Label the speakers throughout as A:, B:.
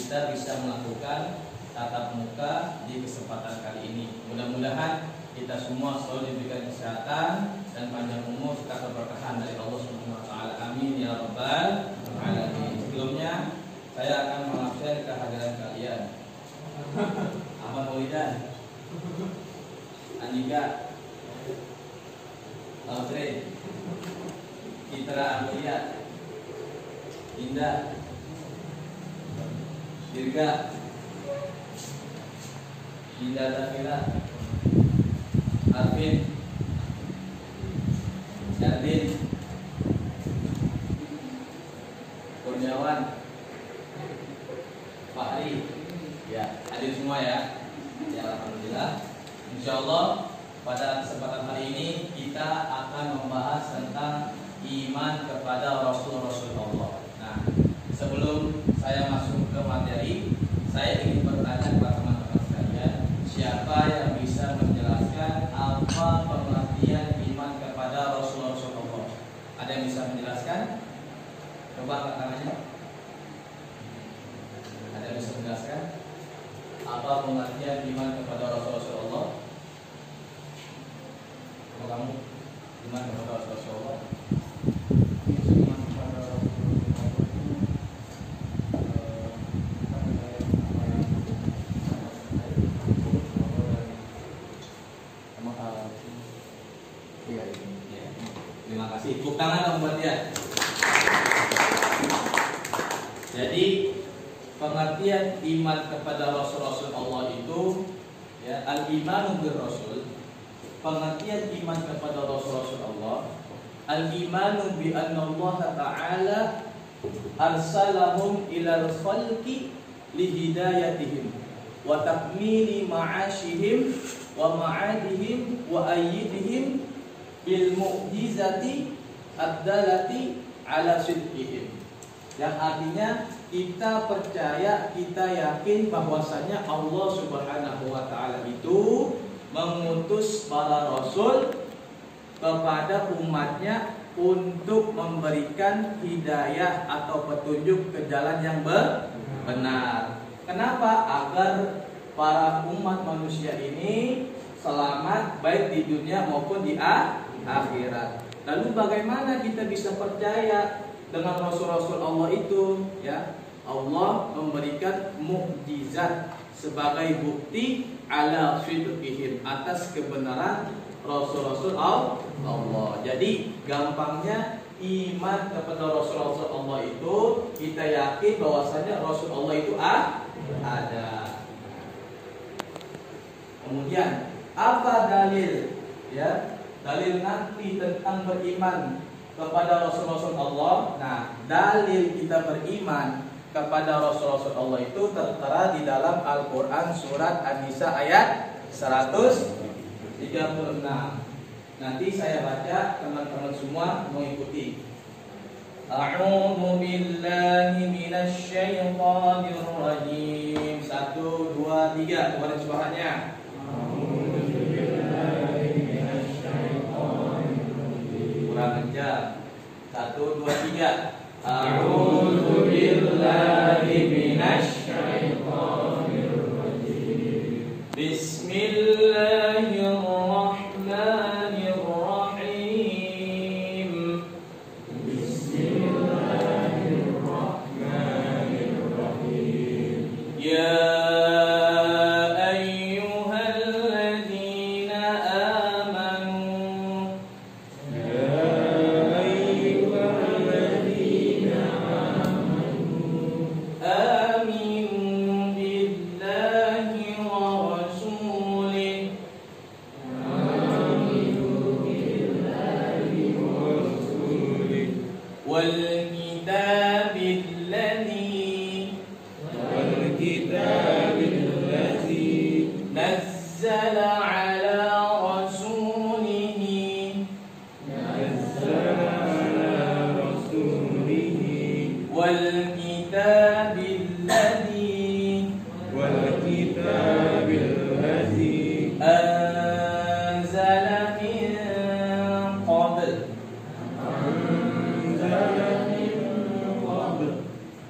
A: kita bisa melakukan tatap muka di kesempatan kali ini. Mudah-mudahan kita semua selalu diberikan kesehatan dan panjang umur serta keberkahan dari Allah Subhanahu wa taala. Amin ya rabbal alamin. Sebelumnya saya akan mengabsen kehadiran kalian. Ahmad Maulidan, Andika, Alfred, Citra Amelia, Indah, Dirga, Indah Tafila, Arvin, Jardin, Kurniawan, Fahri, ya hadir semua ya. Ya alhamdulillah. Insyaallah pada kesempatan hari ini kita akan membahas tentang iman kepada Rasul-Rasul Allah. Nah, sebelum saya masuk ke materi, saya ingin bertanya kepada teman-teman sekalian, siapa yang bisa menjelaskan apa pengertian iman kepada Rasul-Rasul Allah? Ada yang bisa menjelaskan? Coba angkat tangannya. Ada yang bisa menjelaskan apa pengertian iman kepada Rasul-Rasul Allah? Kalau kamu iman kepada Rasul-Rasul Allah?
B: Iman kepada Rasul-Rasul
A: Terima kasih. Tepuk tangan dong buat dia. Jadi pengertian iman kepada Rasul-Rasul Allah itu ya, al-imanu bir Rasul. Pengertian iman kepada Rasul-Rasul Allah, al-imanu bi anna Allah Ta'ala arsalahum ila al-khalqi li hidayatihim wa takmili ma'ashihim wa ma'adihim wa ayyidihim bil mu'jizati ad-dalati ala sidqihim. Yang artinya kita percaya, kita yakin bahwasanya Allah Subhanahu wa taala itu mengutus para rasul kepada umatnya untuk memberikan hidayah atau petunjuk ke jalan yang benar. Kenapa? Agar para umat manusia ini selamat baik di dunia maupun di akhirat. Lalu bagaimana kita bisa percaya dengan Rasul-Rasul Allah itu? Ya, Allah memberikan mukjizat sebagai bukti ala sidqihim, atas kebenaran Rasul-Rasul Allah. Jadi gampangnya iman kepada Rasul-Rasul Allah itu kita yakin bahwasanya Rasul Allah itu ada. Kemudian apa dalil? Ya, dalil nanti tentang beriman kepada Rasul-Rasul Allah. Nah, dalil kita beriman kepada Rasul-Rasul Allah itu tertera di dalam Al-Quran surat An-Nisa ayat 136. Nanti saya baca, teman-teman semua mengikuti. A'udzu billahi minasy syaithanir rajim. 1, 2, 3. Kepada suaranya. Kurang kencang. 1, 2, 3. A'udzu billahi minasy syaithanir rajim. Bismillahirrahmanirrahim. Bismillahirrahmanirrahim. Ya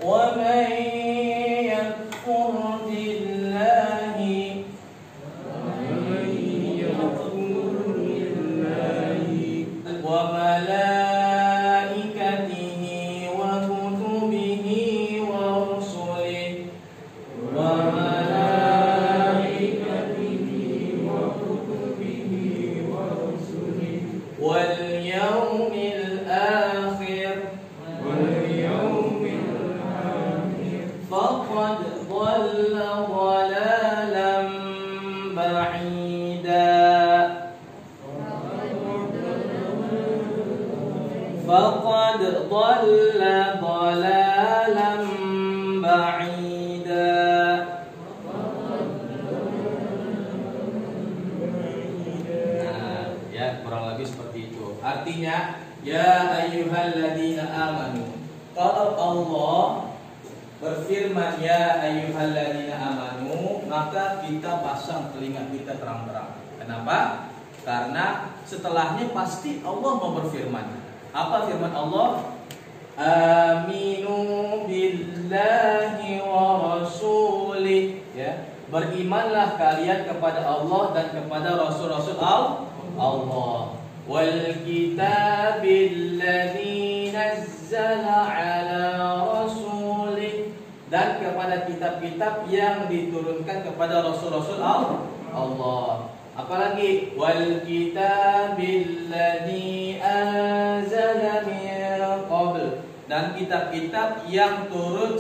A: ومن يكفر dhalla dhalalan ba'ida. Nah, ya kurang lebih seperti itu. Artinya, ya ayyuhalladzina amanu. Kalau Allah berfirman ya ayyuhalladzina amanu, maka kita pasang telinga kita terang-terang. Kenapa? Karena setelahnya pasti Allah mau berfirman. Apa firman Allah? Aminu billahi wa rasulih. Ya, berimanlah kalian kepada Allah dan kepada rasul-rasul Allah. Wal kitabil ladzi nazzala ala rasulih, dan kepada kitab-kitab yang diturunkan kepada rasul-rasul Allah. Apalagi wal kitabil ladzi anzala min qabl, dan kitab-kitab yang turun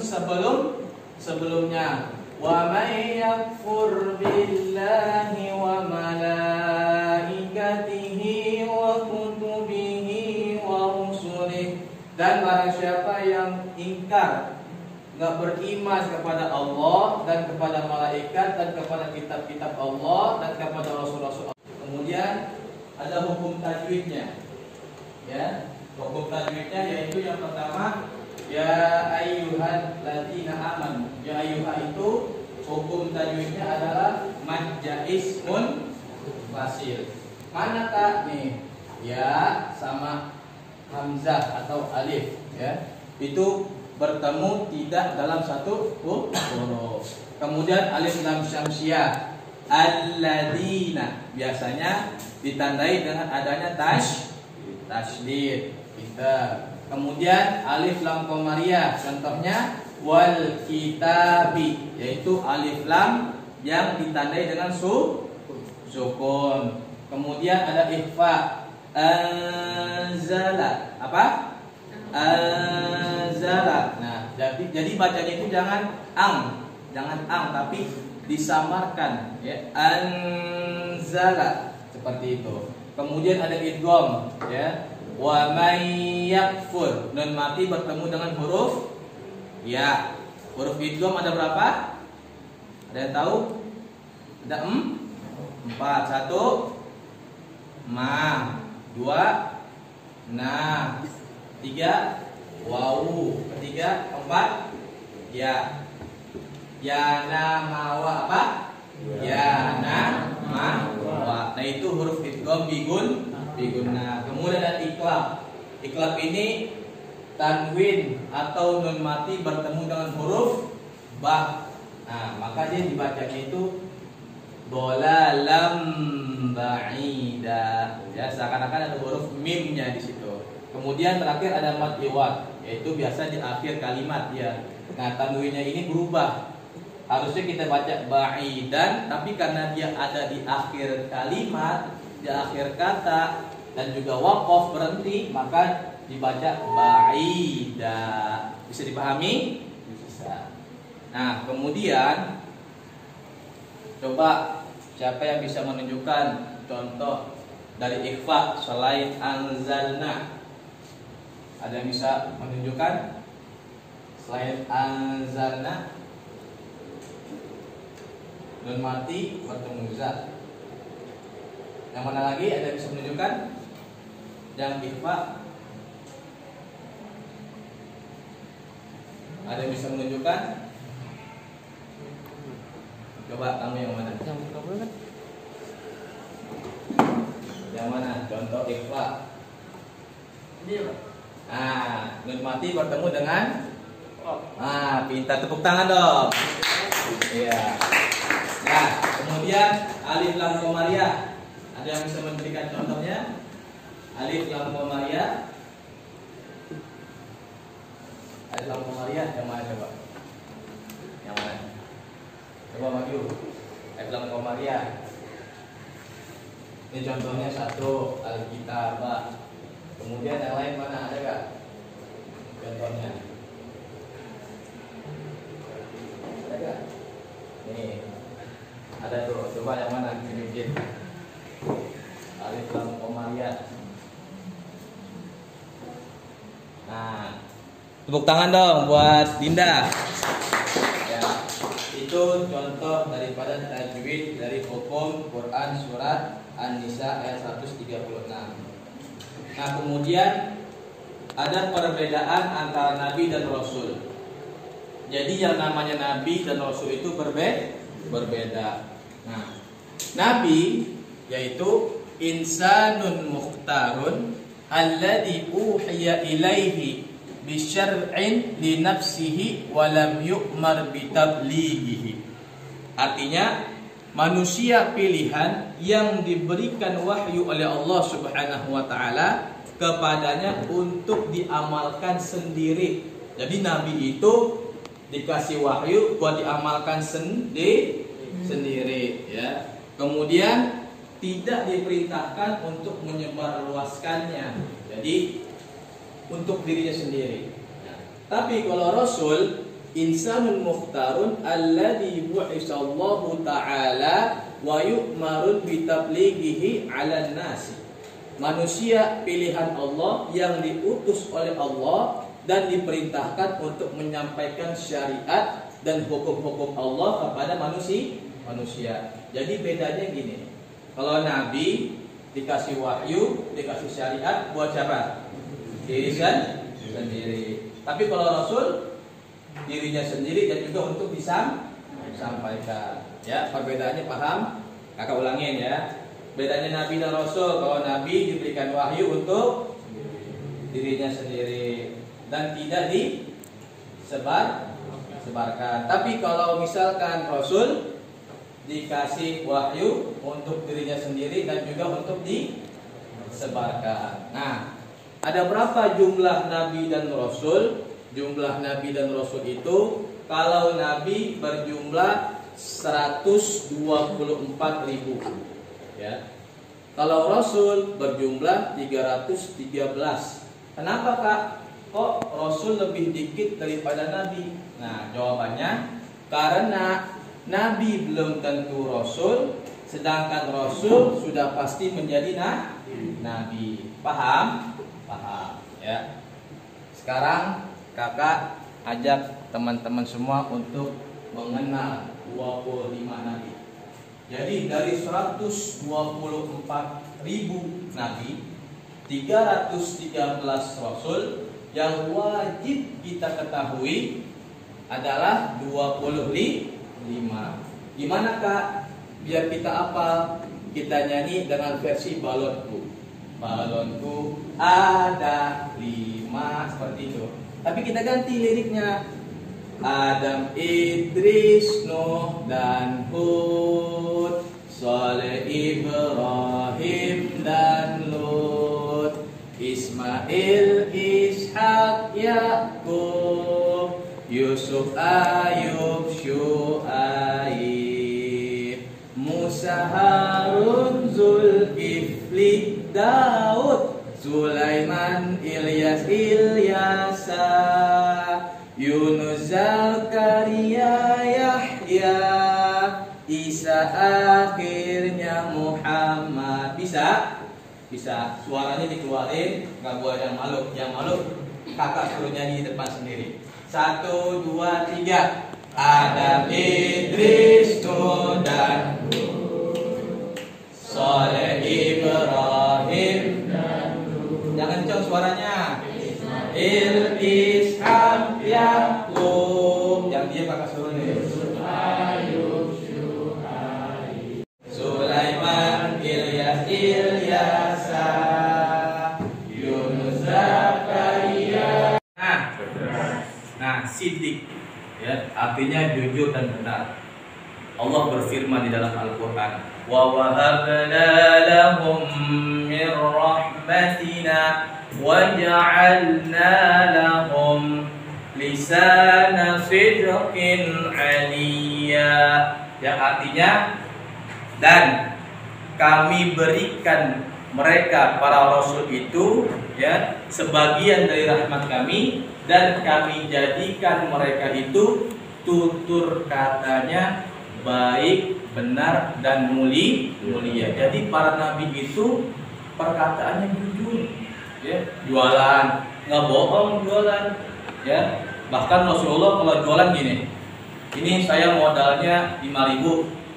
A: sebelumnya. Wa may yakfur billahi wa malaikatihi wa kutubihi wa rusulih, dan barang siapa yang ingkar, nggak beriman kepada Allah dan kepada malaikat dan kepada kitab-kitab Allah dan kepada rasul-rasul Allah. Kemudian ada hukum tajwidnya. Ya, hukum tajwidnya yaitu yang pertama ya ayyuhal ladzina amanu. Ya ayyuha itu hukum tajwidnya adalah majjaismun fasil. Manakah nih? Ya sama hamzah atau alif, ya. Itu bertemu tidak dalam satu huruf. Kemudian alif lam syamsiyah alladzina biasanya ditandai dengan adanya tasydid. Kemudian alif lam qamariyah, contohnya wal kitabi, yaitu alif lam yang ditandai dengan sukun. Kemudian ada ikhfa anzala, apa? Anzala. Nah, jadi bacanya itu jangan tapi disamarkan, ya. Anzala, seperti itu. Kemudian ada idgham, ya. Wa may yakfur, nun mati bertemu dengan huruf ya. Huruf idgham ada berapa? Ada yang tahu? Ada 4. 1 ma, 2 na, 3 wawu, ketiga 4 ya. Ya na ma wa, apa? Ya na ma wa. Nah, itu huruf idgham bigunna. Kemudian ada iklab. Iklab ini tanwin atau nun mati bertemu dengan huruf ba. Nah, maka dia dibacanya itu dhalalam ba'ida, ya, seakan-akan ada huruf mimnya di situ. Kemudian terakhir ada mad iwad, yaitu biasa di akhir kalimat, ya. Nah, tanwinnya ini berubah. Harusnya kita baca ba'idan, tapi karena dia ada di akhir kalimat, di akhir kata, dan juga waqaf berhenti, maka dibaca ba'ida. Bisa dipahami? Bisa. Nah, kemudian coba siapa yang bisa menunjukkan contoh dari ikhfa selain anzalna? Ada yang bisa menunjukkan selain anzalna? Nun mati bertemu za. Yang mana lagi? Ada yang bisa menunjukkan? Yang ikhfa? Ada yang bisa menunjukkan? Coba kamu yang mana? Yang mana? Contoh ikhfa. Nun mati bertemu dengan pintar, tepuk tangan dong. Iya. Nah, kemudian alif lam qamariyah. Ada yang bisa memberikan contohnya? Alif lam qamariyah. Alif lam qamariyah yang mana coba? Yang mana? Coba maju. Alif lam qamariyah. Ini contohnya 1 Alkitabah. Kemudian yang lain mana, ada gak contohnya? Ada gak? Nih, ada tuh. Coba yang mana? Sedikit. Alif lam qamariyah. Nah, Tepuk tangan dong buat Dinda. Ya, itu contoh daripada tajwid dari hukum Quran surat An-Nisa ayat 136. Nah, kemudian ada perbedaan antara nabi dan rasul. Jadi yang namanya nabi dan rasul itu berbeda. Nah, nabi yaitu insanun mukhtarun alladhi uhiya ilaihi bisyar'in li nafsihi wa lam yu'mar bitablighihi. Artinya manusia pilihan yang diberikan wahyu oleh Allah Subhanahu wa taala kepadanya untuk diamalkan sendiri. Jadi nabi itu dikasih wahyu buat diamalkan sendiri ya. Kemudian tidak diperintahkan untuk menyebarluaskannya. Jadi untuk dirinya sendiri. Nah, tapi kalau rasul insanun mukhtarun alladhi bu'isallahu ta'ala wa yu'marun bitablighihi 'alan nasi. Manusia pilihan Allah yang diutus oleh Allah dan diperintahkan untuk menyampaikan syariat dan hukum-hukum Allah kepada manusia. Jadi bedanya gini. Kalau nabi dikasih wahyu, dikasih syariat buat siapa? Diri sendiri. Tapi kalau rasul dirinya sendiri dan juga untuk disampaikan. Ya, perbedaannya paham? Kakak ulangin ya. Bedanya nabi dan rasul. Kalau nabi diberikan wahyu untuk dirinya sendiri dan tidak disebarkan. Tapi kalau misalkan rasul dikasih wahyu untuk dirinya sendiri dan juga untuk disebarkan. Nah, ada berapa jumlah nabi dan rasul? Jumlah nabi dan rasul itu kalau nabi berjumlah 124.000 ya. Kalau rasul berjumlah 313. Kenapa Kak? Kok rasul lebih dikit daripada nabi? Nah, jawabannya karena nabi belum tentu rasul, sedangkan rasul sudah pasti menjadi nabi. Paham? Paham ya. Sekarang kakak ajak teman-teman semua untuk mengenal 25 nabi. Jadi dari 124.000 nabi, 313 rasul yang wajib kita ketahui adalah 25. Gimana Kak? Biar kita apa? Kita nyanyi dengan versi balonku. Balonku ada 5 seperti itu. Tapi kita ganti liriknya. Adam, Idris, Nuh dan Hud, Saleh, Ibrahim dan Lut, Ismail, Ishak, Yakub, Yusuf, Ayub, Syuaib, Musa, Harun, Zulkifli, Daud, Sulaiman, Ilyas, Ilyasa, Yunus, Zakaria, Yahya, Isa, akhirnya Muhammad. Bisa? Bisa. Suaranya dikeluarin, nggak boleh yang malu. Yang malu kakak suruh nyanyi di depan sendiri. 1, 2, 3. Adam, Idris, Nuh dan Saleh, Ibrahim dan jangan kencang suaranya. Ismail, Ishak, Yakub. Yang dia kakak suruh nih. Sulaiman, Ilyas, Ilyasa, Yunus, Zakaria. Nah, Siddiq ya, artinya jujur dan benar. Allah berfirman di dalam Al-Qur'an, "Wa wahabna lahum min rahmatina wa ja'alna lahum lisana sidqin 'aliyya." Yang artinya, dan kami berikan mereka para rasul itu ya sebagian dari rahmat kami, dan kami jadikan mereka itu tutur katanya baik, benar dan mulia. Jadi para nabi itu perkataannya jujur, ya, jualan nggak bohong jualan, Ya, bahkan Rasulullah kalau jualan gini, ini saya modalnya 5.000,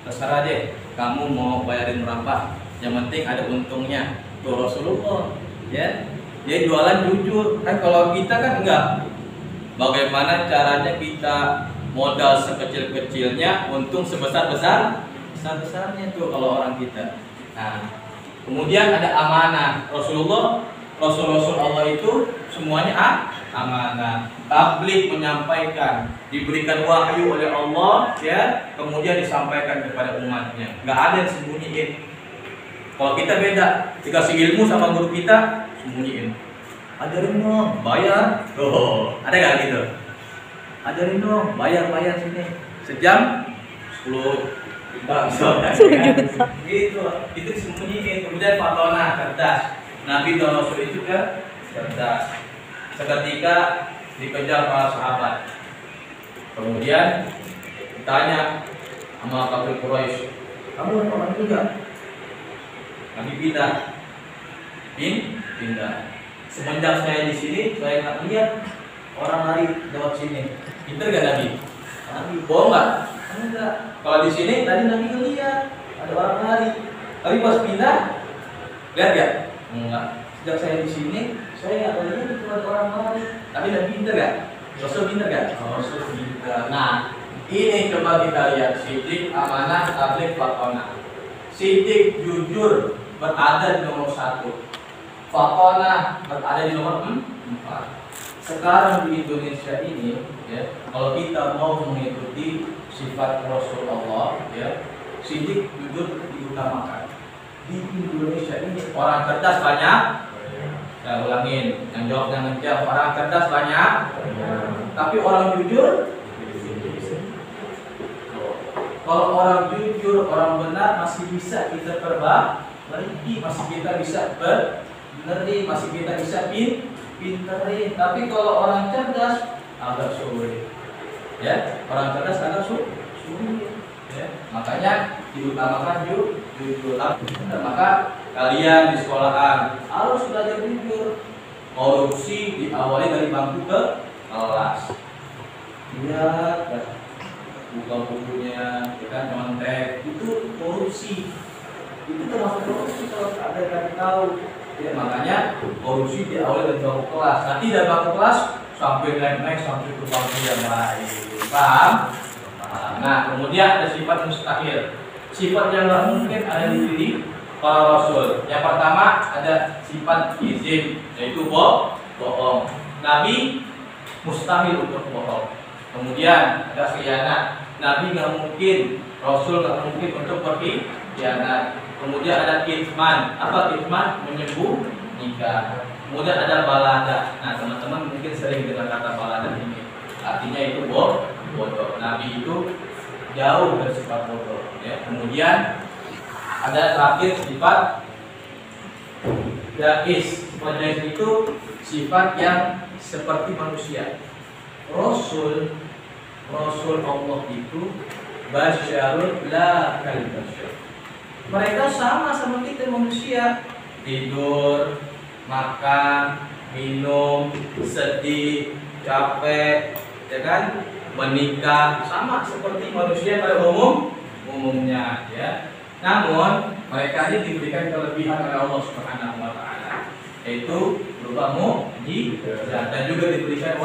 A: terserah deh, kamu mau bayarin berapa, yang penting ada untungnya. Tuh Rasulullah, ya, dia jualan jujur. Kan kalau kita kan enggak. Bagaimana caranya kita modal sekecil-kecilnya, untung sebesar-besarnya tuh kalau orang kita. Nah, kemudian ada amanah. Rasul-Rasul Allah itu semuanya amanah. Tabligh, menyampaikan, diberikan wahyu oleh Allah, ya, kemudian disampaikan kepada umatnya. Nggak ada yang sembunyiin. Kalau kita beda, dikasih ilmu sama guru kita, sembunyiin. Ajarin dong, bayar. Oh, ada nggak gitu? Ajarin dong, bayar sini. Sejam 10 juta. Gitu, itu disembunyiin. Kemudian fatona, cerdas. Nabi dan Rasul itu kan cerdas. Seketika dikejar para sahabat. Kemudian ditanya sama kafir Quraisy, kamu orang juga? Nabi pindah. Semenjak saya di sini, saya nggak lihat orang lari lewat sini. Pinter gak Nabi? Nabi bohong nggak? Enggak. Kalau di sini tadi Nabi ngeliat ada orang lari. Tapi pas pindah, lihat ya? Enggak. Sejak saya di sini, saya nggak lihat itu ada orang lari. Tapi Nabi pinter gak? Rasul pinter gak? Rasul pinter. Nah, ini coba kita lihat sidik, amanah, tabligh, fatona. Sidik, jujur berada di nomor 1. Fatona berada di nomor 4. Sekarang di Indonesia ini, ya, kalau kita mau mengikuti sifat Rasulullah, ya, sidik, jujur diutamakan. Di Indonesia ini orang cerdas banyak. Saya ulangin, yang jawab yang ngejawab, orang cerdas banyak, tapi orang jujur. Kalau orang jujur, orang benar masih bisa kita perbaiki, masih kita bisa benerin, masih kita bisa pinterin. Tapi kalau orang cerdas agak sulit. Ya, orang cerdas agak sulit. Ya, makanya diutamakan jujur. Maka kalian di sekolahan harus belajar jujur. Korupsi diawali dari bangku ke kelas. Lihat, buka bukunya, ya kan, nyontek, itu korupsi. Itu termasuk korupsi kalau ada yang tahu. Ya, makanya korupsi diawali dari bangku kelas. Nanti dari bangku kelas sampai naik sampai ke bangku yang lain. Paham? Nah, kemudian ada sifat mustahil. Sifat yang nggak mungkin ada di diri para rasul. Yang pertama ada sifat izin, yaitu bohong. Nabi mustahil untuk bohong. Kemudian ada khianat. Nabi nggak mungkin, Rasul nggak mungkin untuk berkhianat. Kemudian ada kitman. Apa kitman? Menyembunyikan. Kemudian ada balada. Nah, teman-teman mungkin sering dengar kata balada ini. Artinya itu bodoh. Nabi itu jauh dari sifat bodoh. Ya. Kemudian ada terakhir sifat jais. Sifat jais itu sifat yang seperti manusia. Rasul Allah itu basyarun la kal basyar. Mereka sama kita manusia. Tidur, makan, minum, sedih, capek, ya kan? Menikah, sama seperti manusia pada umumnya, ya. Namun mereka ini diberikan kelebihan oleh Allah Subhanahu wa taala, yaitu berupa mukjizat dan juga diberikan